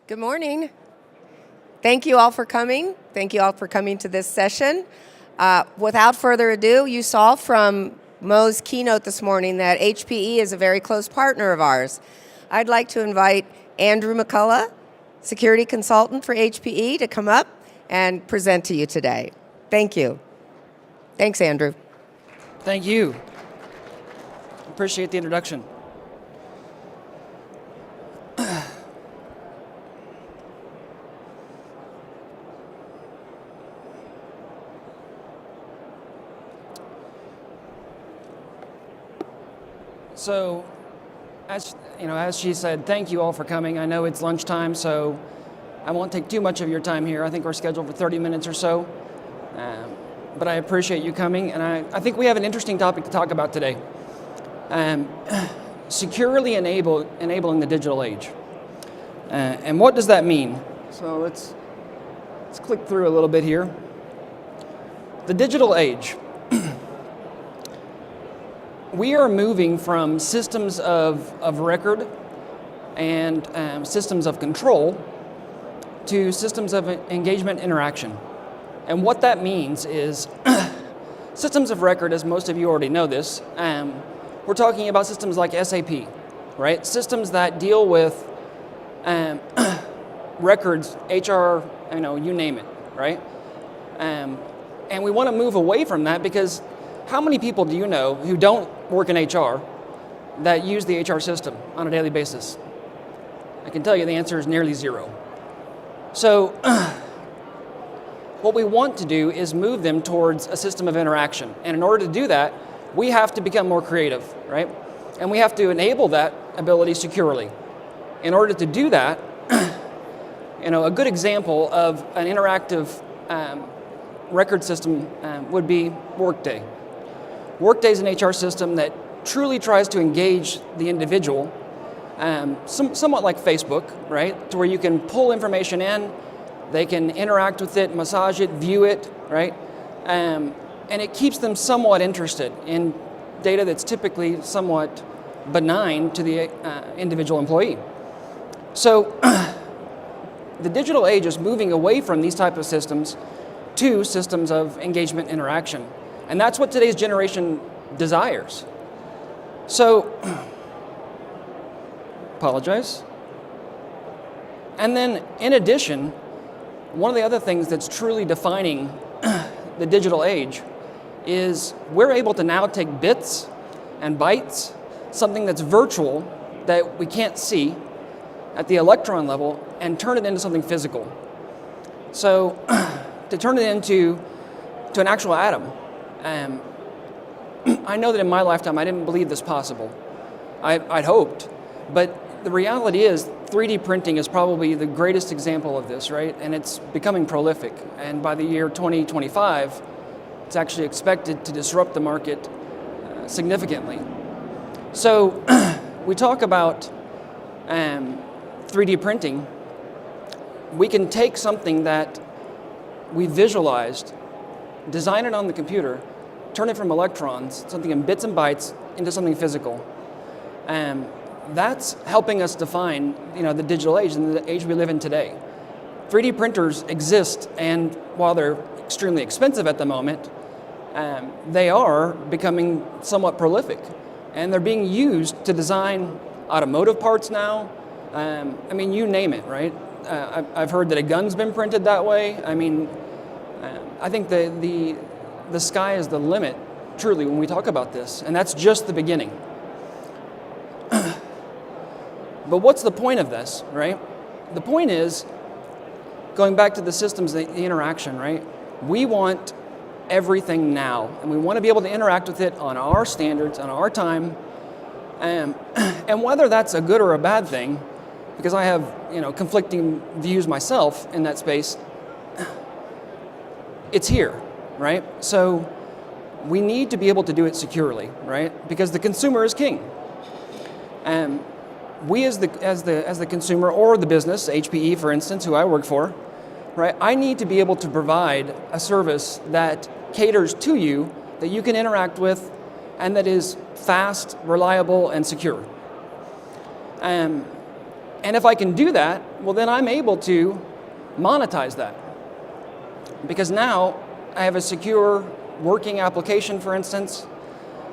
Good morning. Thank you all for coming. Thank you all for coming to this session. Without further ado, you saw from Mo's keynote this morning that HPE is a very close partner of ours. I'd like to invite Andrew McCullough, security consultant for HPE, to come up and present to you today. Thank you. Thanks, Andrew. Thank you. Appreciate the introduction. So, as she said, thank you all for coming. I know it's lunchtime, so I won't take too much of your time here. I think we're scheduled for 30 minutes or so. But I appreciate you coming, and I think we have an interesting topic to talk about today. Securely enabling the digital age. And what does that mean? So let's click through a little bit here. The digital age. We are moving from systems of record and systems of control to systems of engagement interaction. And what that means is systems of record, as most of you already know this, we're talking about systems like SAP, right? Systems that deal with records, HR, you name it, right? And we want to move away from that because how many people do you know who don't work in HR that use the HR system on a daily basis? I can tell you the answer is nearly zero. So what we want to do is move them towards a system of interaction. And in order to do that, we have to become more creative, right? And we have to enable that ability securely. In order to do that, a good example of an interactive record system would be Workday. Workday is an HR system that truly tries to engage the individual, somewhat like Facebook, right? To where you can pull information in, they can interact with it, massage it, view it, right? And it keeps them somewhat interested in data that's typically somewhat benign to the individual employee. So the digital age is moving away from these type of systems to systems of engagement interaction. And that's what today's generation desires. So, apologize. And then, in addition, one of the other things that's truly defining the digital age is we're able to now take bits and bytes, something that's virtual, that we can't see at the electron level, and turn it into something physical. So, to turn it into an actual atom. I know that in my lifetime I didn't believe this possible. I'd hoped, but the reality is 3D printing is probably the greatest example of this, right? And it's becoming prolific. And by the year 2025, it's actually expected to disrupt the market significantly. So we talk about 3D printing. We can take something that we visualized, design it on the computer, turn it from electrons, something in bits and bytes, into something physical. That's helping us define, the digital age and the age we live in today. 3D printers exist, and while they're extremely expensive at the moment, they are becoming somewhat prolific. And they're being used to design automotive parts now. You name it, right? I've heard that a gun's been printed that way. I think the sky is the limit, truly, when we talk about this, and that's just the beginning. But what's the point of this, right? The point is, going back to the systems, the interaction, right? We want everything now, and we want to be able to interact with it on our standards, on our time, and whether that's a good or a bad thing, because I have, conflicting views myself in that space, it's here, right? So we need to be able to do it securely, right? Because the consumer is king. And we as the consumer or the business, HPE for instance, who I work for, right? I need to be able to provide a service that caters to you, that you can interact with, and that is fast, reliable, and secure. And if I can do that, well, then I'm able to monetize that. Because now I have a secure working application, for instance,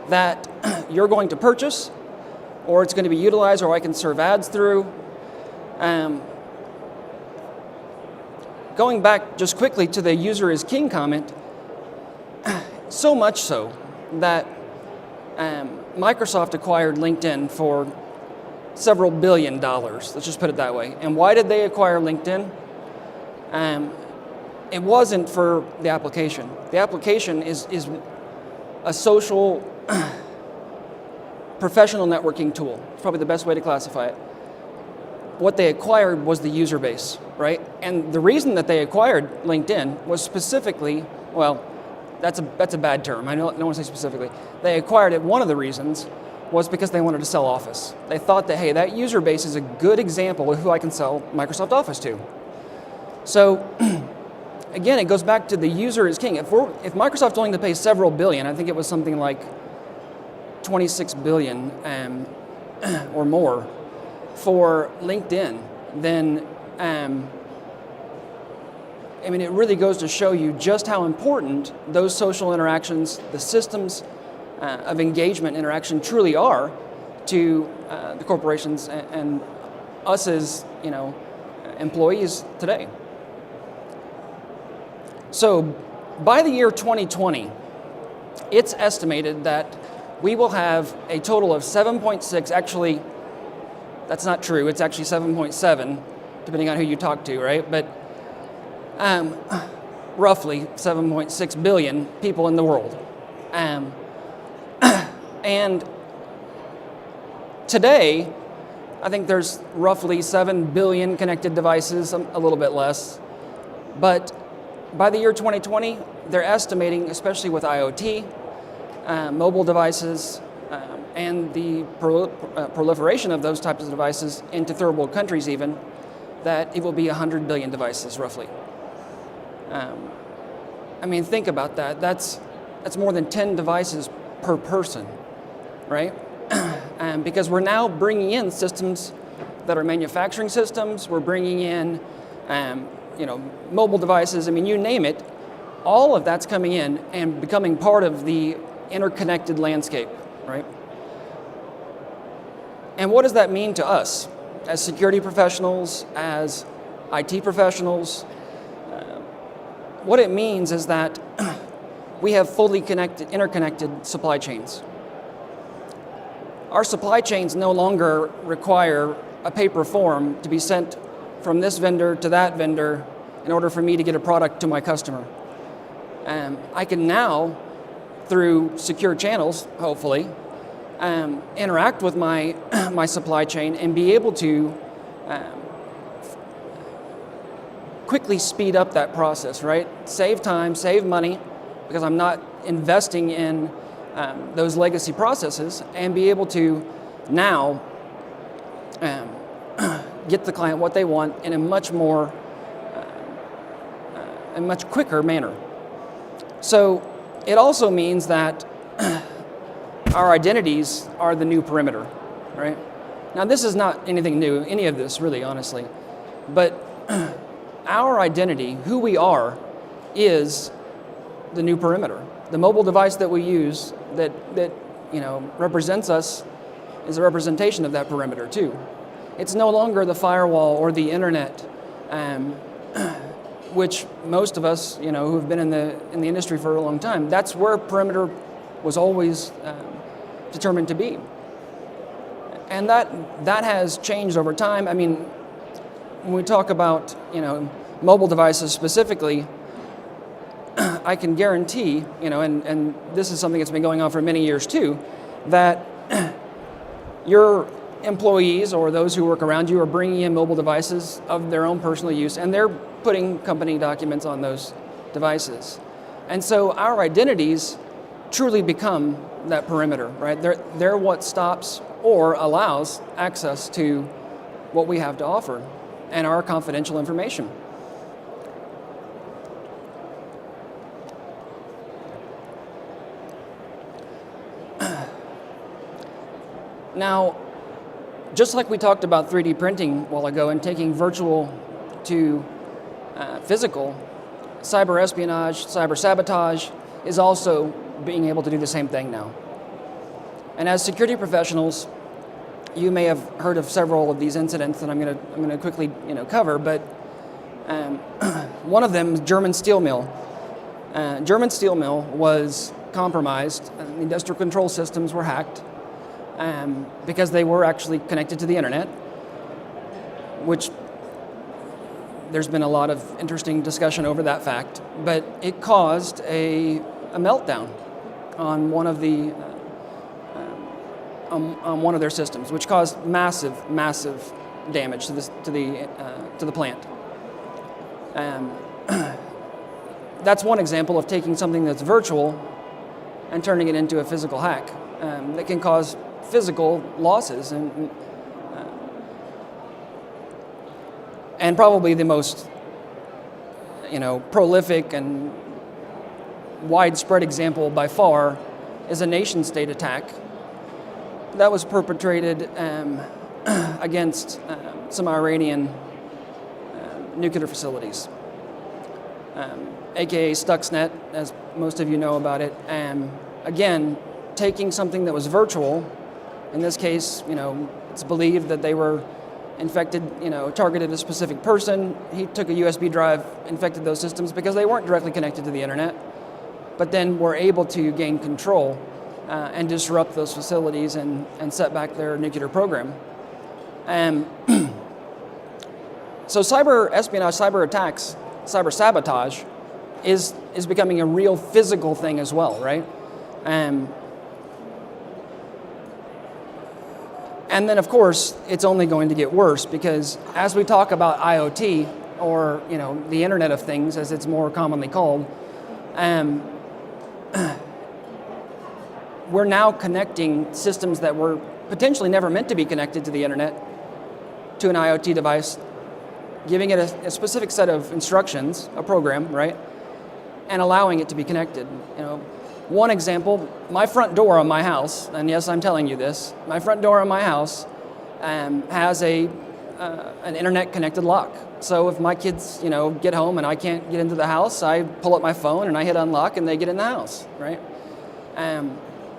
that you're going to purchase, or it's going to be utilized, or I can serve ads through. Going back just quickly to the user is king comment, so much so that Microsoft acquired LinkedIn for several $1 billion, let's just put it that way. And why did they acquire LinkedIn? It wasn't for the application. The application is a social professional networking tool. It's probably the best way to classify it. What they acquired was the user base, right? And the reason that they acquired LinkedIn was specifically, well, that's a bad term. I don't want to say specifically. They acquired it, one of the reasons was because they wanted to sell Office. They thought that, hey, that user base is a good example of who I can sell Microsoft Office to. So, again, it goes back to the user is king. If Microsoft's willing to pay several billion, I think it was something like 26 billion or more for LinkedIn, then it really goes to show you just how important those social interactions, the systems of engagement interaction truly are to the corporations and us as employees today. So by the year 2020, it's estimated that we will have a total of 7.6, actually, that's not true, it's actually 7.7, depending on who you talk to, right? But roughly 7.6 billion people in the world. And today, I think there's roughly 7 billion connected devices, a little bit less. But by the year 2020, they're estimating, especially with IoT, mobile devices, and the proliferation of those types of devices into third world countries even, that it will be 100 billion devices, roughly. Think about that. That's more than 10 devices per person, right? Because we're now bringing in systems that are manufacturing systems. We're bringing in, mobile devices. You name it. All of that's coming in and becoming part of the interconnected landscape, right? And what does that mean to us as security professionals, as IT professionals? What it means is that we have fully interconnected supply chains. Our supply chains no longer require a paper form to be sent from this vendor to that vendor in order for me to get a product to my customer. I can now, through secure channels, hopefully, interact with my supply chain and be able to quickly speed up that process, right? Save time, save money, because I'm not investing in those legacy processes, and be able to now get the client what they want in a much more, a much quicker manner. So it also means that our identities are the new perimeter, right? Now, this is not anything new, any of this really, honestly, but our identity, who we are, is the new perimeter. The mobile device that we use that represents us is a representation of that perimeter too. It's no longer the firewall or the internet, which most of us, who have been in the industry for a long time, that's where perimeter was always determined to be. And that has changed over time. When we talk about, mobile devices specifically, I can guarantee, and this is something that's been going on for many years too, that your employees or those who work around you are bringing in mobile devices of their own personal use, and they're putting company documents on those devices. And so our identities truly become that perimeter, right? They're what stops or allows access to what we have to offer and our confidential information. Now, just like we talked about 3D printing a while ago and taking virtual to physical, cyber espionage, cyber sabotage is also being able to do the same thing now. And as security professionals, you may have heard of several of these incidents that I'm going to quickly cover, but one of them is German steel mill. German steel mill was compromised. Industrial control systems were hacked because they were actually connected to the internet, which there's been a lot of interesting discussion over that fact, but it caused a meltdown on one of the on one of their systems, which caused massive damage to the plant. That's one example of taking something that's virtual and turning it into a physical hack that can cause physical losses and probably the most prolific and widespread example by far is a nation-state attack that was perpetrated against some Iranian nuclear facilities, aka Stuxnet, as most of you know about it. Again, taking something that was virtual, in this case, it's believed that they were infected, targeted a specific person. He took a USB drive, infected those systems because they weren't directly connected to the internet, but then were able to gain control and disrupt those facilities and set back their nuclear program. So cyber espionage, cyber attacks, cyber sabotage is becoming a real physical thing as well, right? And then, of course, it's only going to get worse because as we talk about IoT, or the Internet of Things, as it's more commonly called, we're now connecting systems that were potentially never meant to be connected to the internet to an IoT device, giving it a specific set of instructions, a program, right, and allowing it to be connected. One example, my front door on my house, and yes, I'm telling you this, my front door on my house has an internet-connected lock. So if my kids, get home and I can't get into the house, I pull up my phone and I hit unlock and they get in the house, right?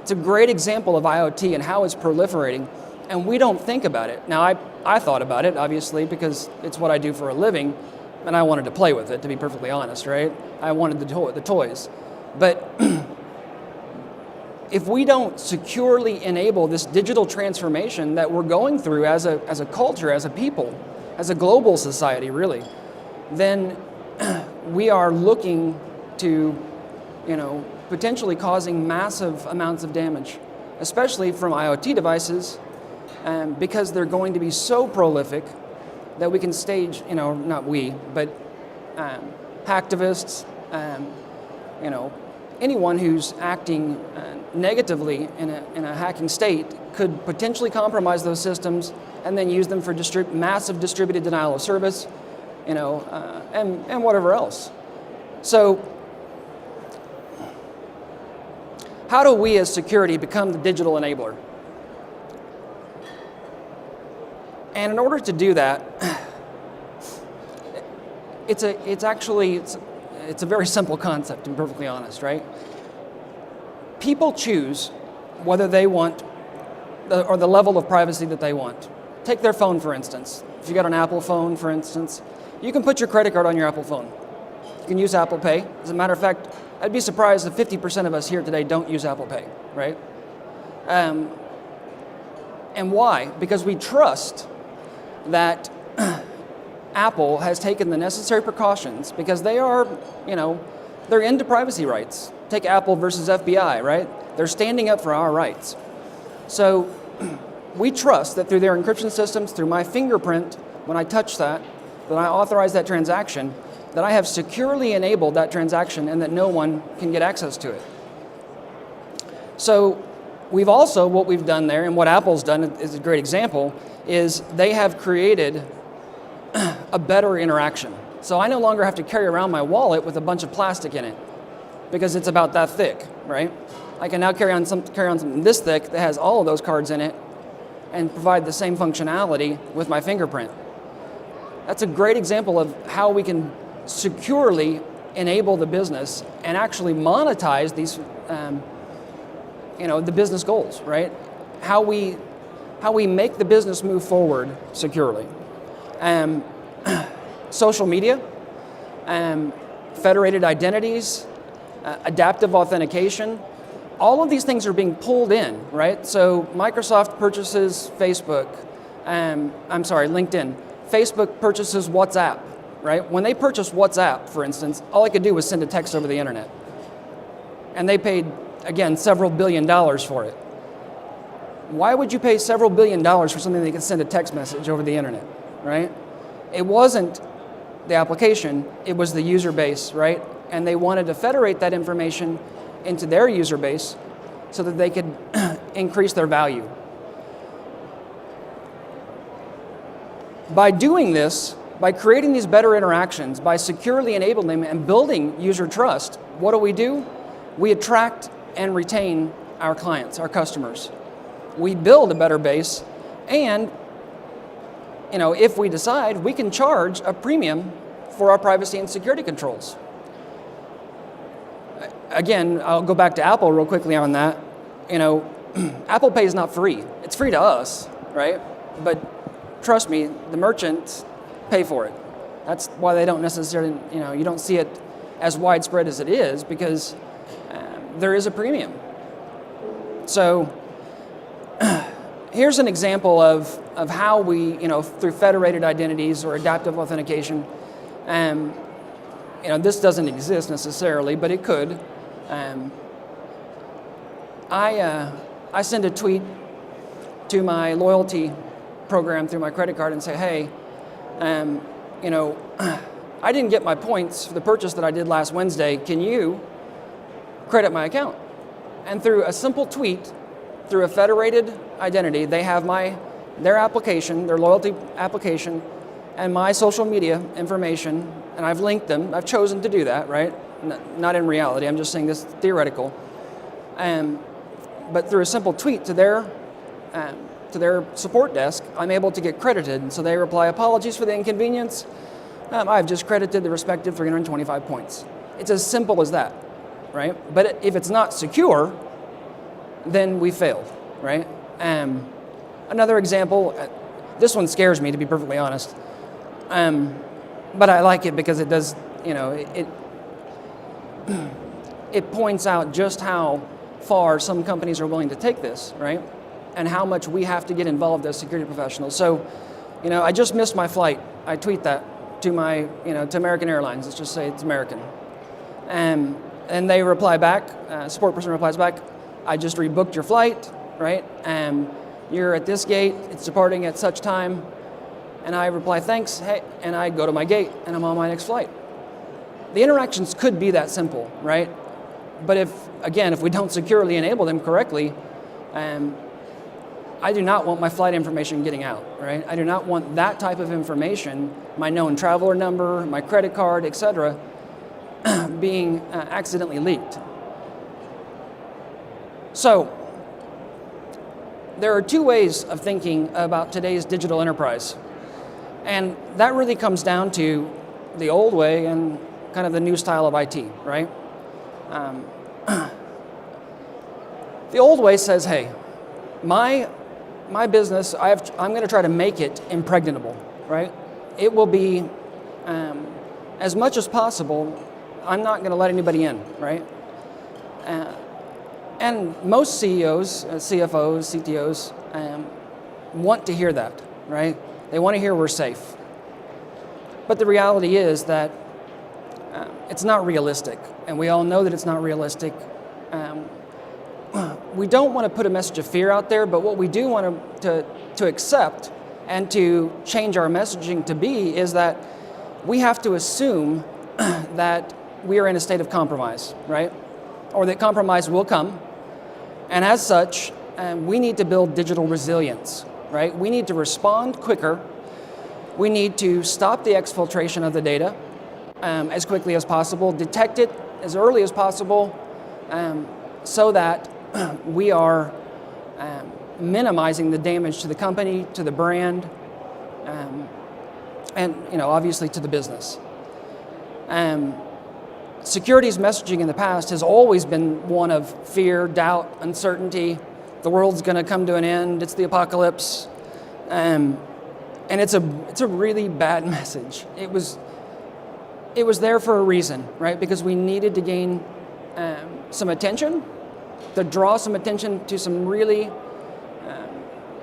It's a great example of IoT and how it's proliferating, and we don't think about it. Now, I thought about it, obviously, because it's what I do for a living, and I wanted to play with it, to be perfectly honest, right? I wanted the toys. But if we don't securely enable this digital transformation that we're going through as a culture, as a people, as a global society, really, then we are looking to, potentially causing massive amounts of damage, especially from IoT devices, because they're going to be so prolific that we can stage, not we, but hacktivists, anyone who's acting negatively in a hacking state could potentially compromise those systems and then use them for massive distributed denial of service, and whatever else. So how do we as security become the digital enabler? And in order to do that, it's a very simple concept, to be perfectly honest, right? People choose whether they want the level of privacy that they want. Take their phone, for instance. If you got an Apple phone, for instance, you can put your credit card on your Apple phone. You can use Apple Pay. As a matter of fact, I'd be surprised if 50% of us here today don't use Apple Pay, right? And why? Because we trust that Apple has taken the necessary precautions because they are, they're into privacy rights. Take Apple versus FBI, right? They're standing up for our rights. So we trust that through their encryption systems, through my fingerprint, when I touch that I authorize that transaction, that I have securely enabled that transaction and that no one can get access to it. So what we've done there, and what Apple's done is a great example, is they have created a better interaction. So I no longer have to carry around my wallet with a bunch of plastic in it because it's about that thick, right? I can now carry on something this thick that has all of those cards in it, and provide the same functionality with my fingerprint. That's a great example of how we can securely enable the business and actually monetize these, the business goals, right? How we make the business move forward securely. Social media, federated identities, adaptive authentication, all of these things are being pulled in, right? So Microsoft purchases Facebook, LinkedIn. Facebook purchases WhatsApp, right? When they purchased WhatsApp, for instance, all I could do was send a text over the internet. And they paid, again, several $1 billion for it. Why would you pay several $1 billion for something that can send a text message over the internet, right? It wasn't the application, it was the user base, right? And they wanted to federate that information into their user base so that they could increase their value. By doing this, by creating these better interactions, by securely enabling them and building user trust, what do? We attract and retain our clients, our customers. We build a better base, and if we decide, we can charge a premium for our privacy and security controls. Again, I'll go back to Apple real quickly on that. Apple Pay is not free. It's free to us, right? But trust me, the merchants pay for it. That's why they don't necessarily, you don't see it as widespread as it is, because there is a premium. So here's an example of how we, through federated identities or adaptive authentication, this doesn't exist necessarily, but it could. I send a tweet to my loyalty program through my credit card and say, hey, I didn't get my points for the purchase that I did last Wednesday. Can you credit my account? And through a simple tweet, through a federated identity, they have their application, their loyalty application, and my social media information, and I've linked them. I've chosen to do that, right? Not in reality, I'm just saying this theoretical. But through a simple tweet to their support desk, I'm able to get credited. And so they reply, apologies for the inconvenience. I've just credited the respective 325 points. It's as simple as that, right? But if it's not secure, then we failed, right? Another example, this one scares me, to be perfectly honest. But I like it because it does, it points out just how far some companies are willing to take this, right? And how much we have to get involved as security professionals. So, I just missed my flight. I tweet that to to American Airlines. Let's just say it's American. And they reply back, support person replies back, I just rebooked your flight, right? You're at this gate, it's departing at such time. And I reply, thanks, hey, and I go to my gate and I'm on my next flight. The interactions could be that simple, right? But if we don't securely enable them correctly, I do not want my flight information getting out, right? I do not want that type of information, my known traveler number, my credit card, etc., being accidentally leaked. So, there are two ways of thinking about today's digital enterprise. And that really comes down to the old way and kind of the new style of IT, right? The old way says, hey, my business, I'm going to try to make it impregnable, right? It will be, as much as possible, I'm not going to let anybody in, right? And most CEOs, CFOs, CTOs want to hear that, right? They want to hear we're safe. But the reality is that it's not realistic, and we all know that it's not realistic. We don't want to put a message of fear out there, but what we do want to accept and to change our messaging to be is that we have to assume that we are in a state of compromise, right? Or that compromise will come. And as such, we need to build digital resilience, right? We need to respond quicker. We need to stop the exfiltration of the data as quickly as possible, detect it as early as possible, so that we are minimizing the damage to the company, to the brand, and obviously to the business. Security's messaging in the past has always been one of fear, doubt, uncertainty. The world's going to come to an end. It's the apocalypse, and it's a really bad message. It was there for a reason, right? Because we needed to gain some attention, to draw some attention to some really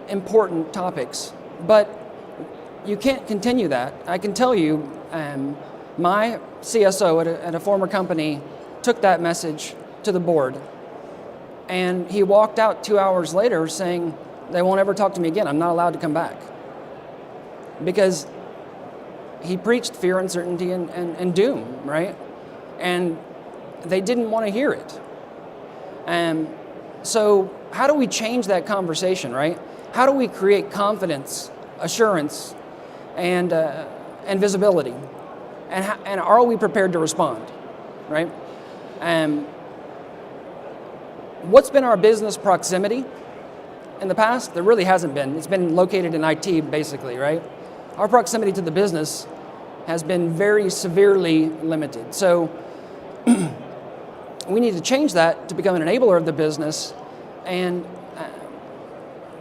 important topics. But you can't continue that. I can tell you, my CSO at a former company took that message to the board, and he walked out 2 hours later saying, they won't ever talk to me again. I'm not allowed to come back. Because he preached fear, uncertainty, and doom, right? And they didn't want to hear it. So how do we change that conversation, right? How do we create confidence, assurance, and visibility? And are we prepared to respond, right? What's been our business proximity in the past? There really hasn't been. It's been located in IT, basically, right? Our proximity to the business has been very severely limited. So we need to change that to become an enabler of the business and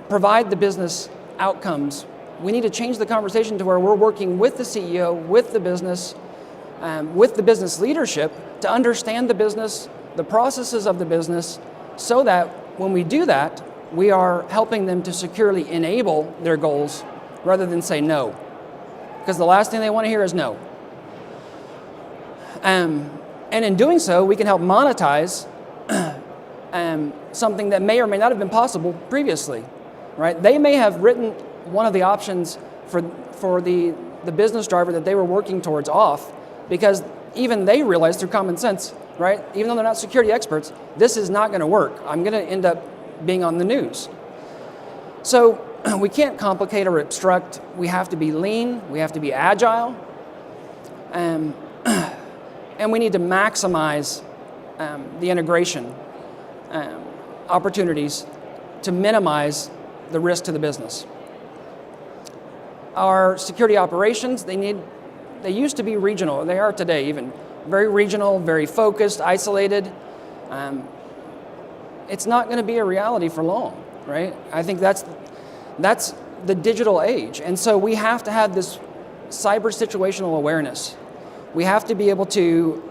provide the business outcomes. We need to change the conversation to where we're working with the CEO, with the business leadership to understand the business, the processes of the business, so that when we do that, we are helping them to securely enable their goals rather than say no. Because the last thing they want to hear is no. And in doing so, we can help monetize something that may or may not have been possible previously, right? They may have written one of the options for the business driver that they were working towards off, because even they realized through common sense, right? Even though they're not security experts, this is not going to work. I'm going to end up being on the news. So we can't complicate or obstruct. We have to be lean. We have to be agile. And we need to maximize the integration opportunities to minimize the risk to the business. Our security operations, they used to be regional. They are today even. Very regional, very focused, isolated. It's not going to be a reality for long, right? I think that's the digital age. And so we have to have this cyber situational awareness. We have to be able to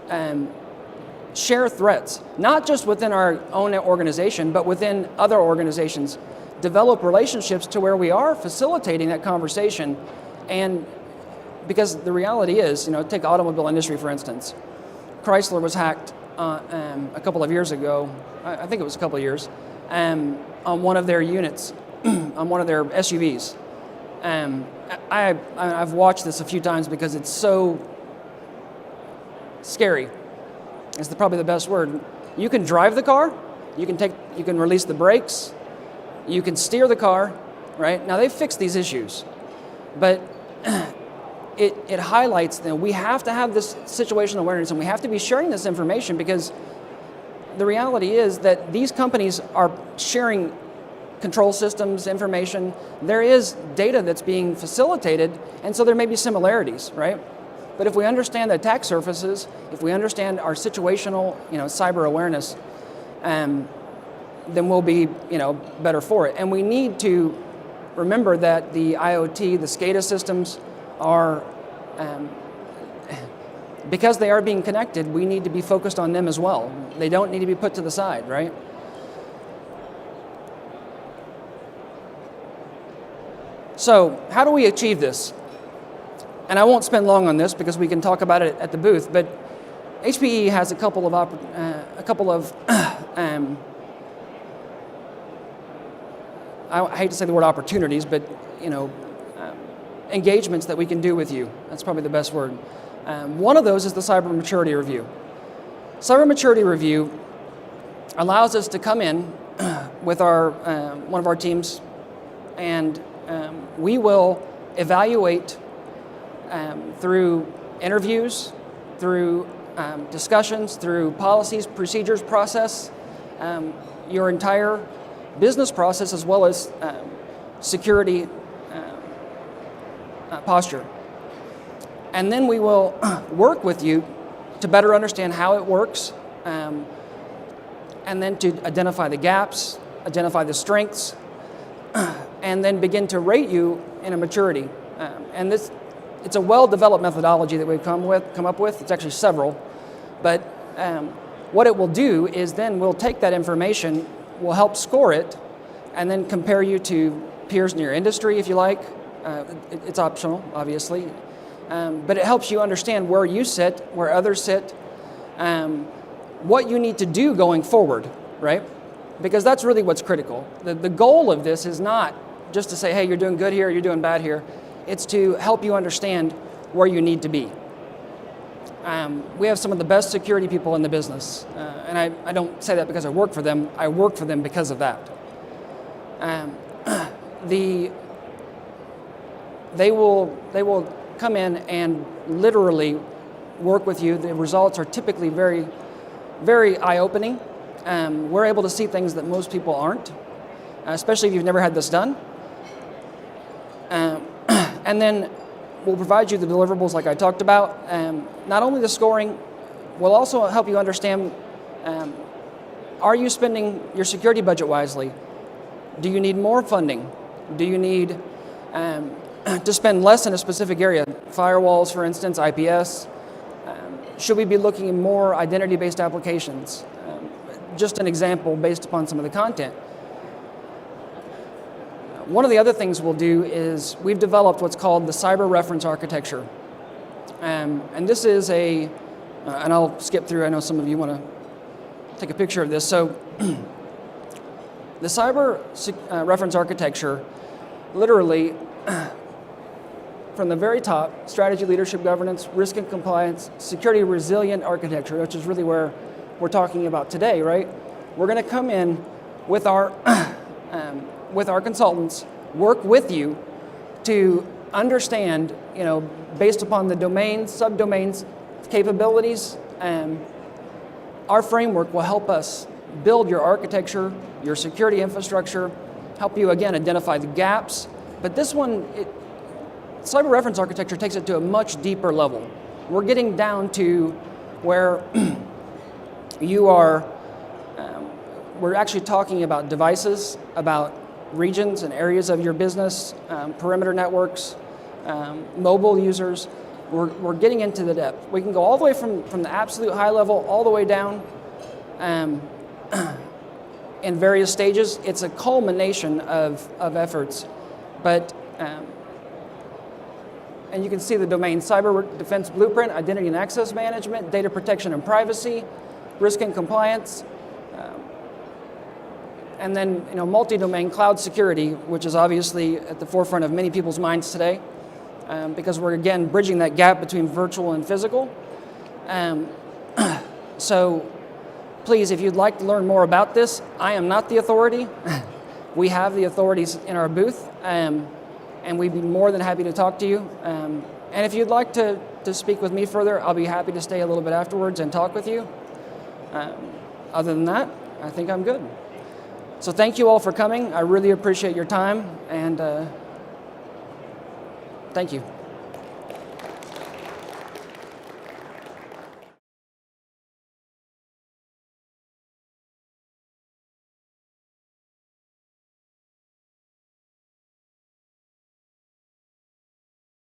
share threats, not just within our own organization, but within other organizations. Develop relationships to where we are facilitating that conversation. And because the reality is, take the automobile industry, for instance. Chrysler was hacked a couple of years ago, I think it was a couple of years, on one of their units, on one of their SUVs. I've watched this a few times because it's so scary. It's probably the best word. You can drive the car, you can release the brakes, you can steer the car, right? Now they've fixed these issues, but it highlights that we have to have this situational awareness, and we have to be sharing this information, because the reality is that these companies are sharing control systems, information. There is data that's being facilitated, and so there may be similarities, right? But if we understand the attack surfaces, if we understand our situational, cyber awareness, then we'll be, better for it. And we need to remember that the IoT, the SCADA systems are, because they are being connected, we need to be focused on them as well. They don't need to be put to the side, right? So how do we achieve this? And I won't spend long on this because we can talk about it at the booth, but HPE has a couple of I hate to say the word opportunities, but engagements that we can do with you. That's probably the best word. One of those is the Cyber Maturity Review. Cyber Maturity Review allows us to come in with our one of our teams, and we will evaluate through interviews, through discussions, through policies, procedures, process, your entire business process as well as security posture. And then we will work with you to better understand how it works, and then to identify the gaps, identify the strengths, and then begin to rate you in a maturity. And it's a well-developed methodology that we've come up with. It's actually several, but what it will do is then we'll take that information, we'll help score it, and then compare you to peers in your industry if you like. It's optional, obviously, but it helps you understand where you sit, where others sit, what you need to do going forward, right? Because that's really what's critical. The goal of this is not just to say, hey, you're doing good here, you're doing bad here. It's to help you understand where you need to be. We have some of the best security people in the business, and I don't say that because I work for them. I work for them because of that. They will come in and literally work with you. The results are typically very, very eye-opening. We're able to see things that most people aren't, especially if you've never had this done. And then we'll provide you the deliverables like I talked about. Not only the scoring, we'll also help you understand, are you spending your security budget wisely? Do you need more funding? Do you need to spend less in a specific area? Firewalls, for instance, IPS. Should we be looking at more identity-based applications? Just an example based upon some of the content. One of the other things we'll do is we've developed what's called the cyber reference architecture. And this is and I'll skip through, I know some of you want to take a picture of this. So the cyber reference architecture, literally, from the very top, strategy, leadership, governance, risk and compliance, security resilient architecture, which is really where we're talking about today, right? We're going to come in with our consultants, work with you to understand, based upon the domains, subdomains, capabilities, our framework will help us build your architecture, your security infrastructure, help you again identify the gaps. But this one, cyber reference architecture takes it to a much deeper level. We're getting down to where you are, we're actually talking about devices, about regions and areas of your business, perimeter networks, mobile users. We're getting into the depth. We can go all the way from the absolute high level all the way down in various stages. It's a culmination of efforts. But, and you can see the domain: cyber defense blueprint, identity and access management, data protection and privacy, risk and compliance, and then multi-domain cloud security, which is obviously at the forefront of many people's minds today, because we're again bridging that gap between virtual and physical. So please, if you'd like to learn more about this, I am not the authority. We have the authorities in our booth, and we'd be more than happy to talk to you. And if you'd like to speak with me further, I'll be happy to stay a little bit afterwards and talk with you. Other than that, I think I'm good. So thank you all for coming. I really appreciate your time, and thank you.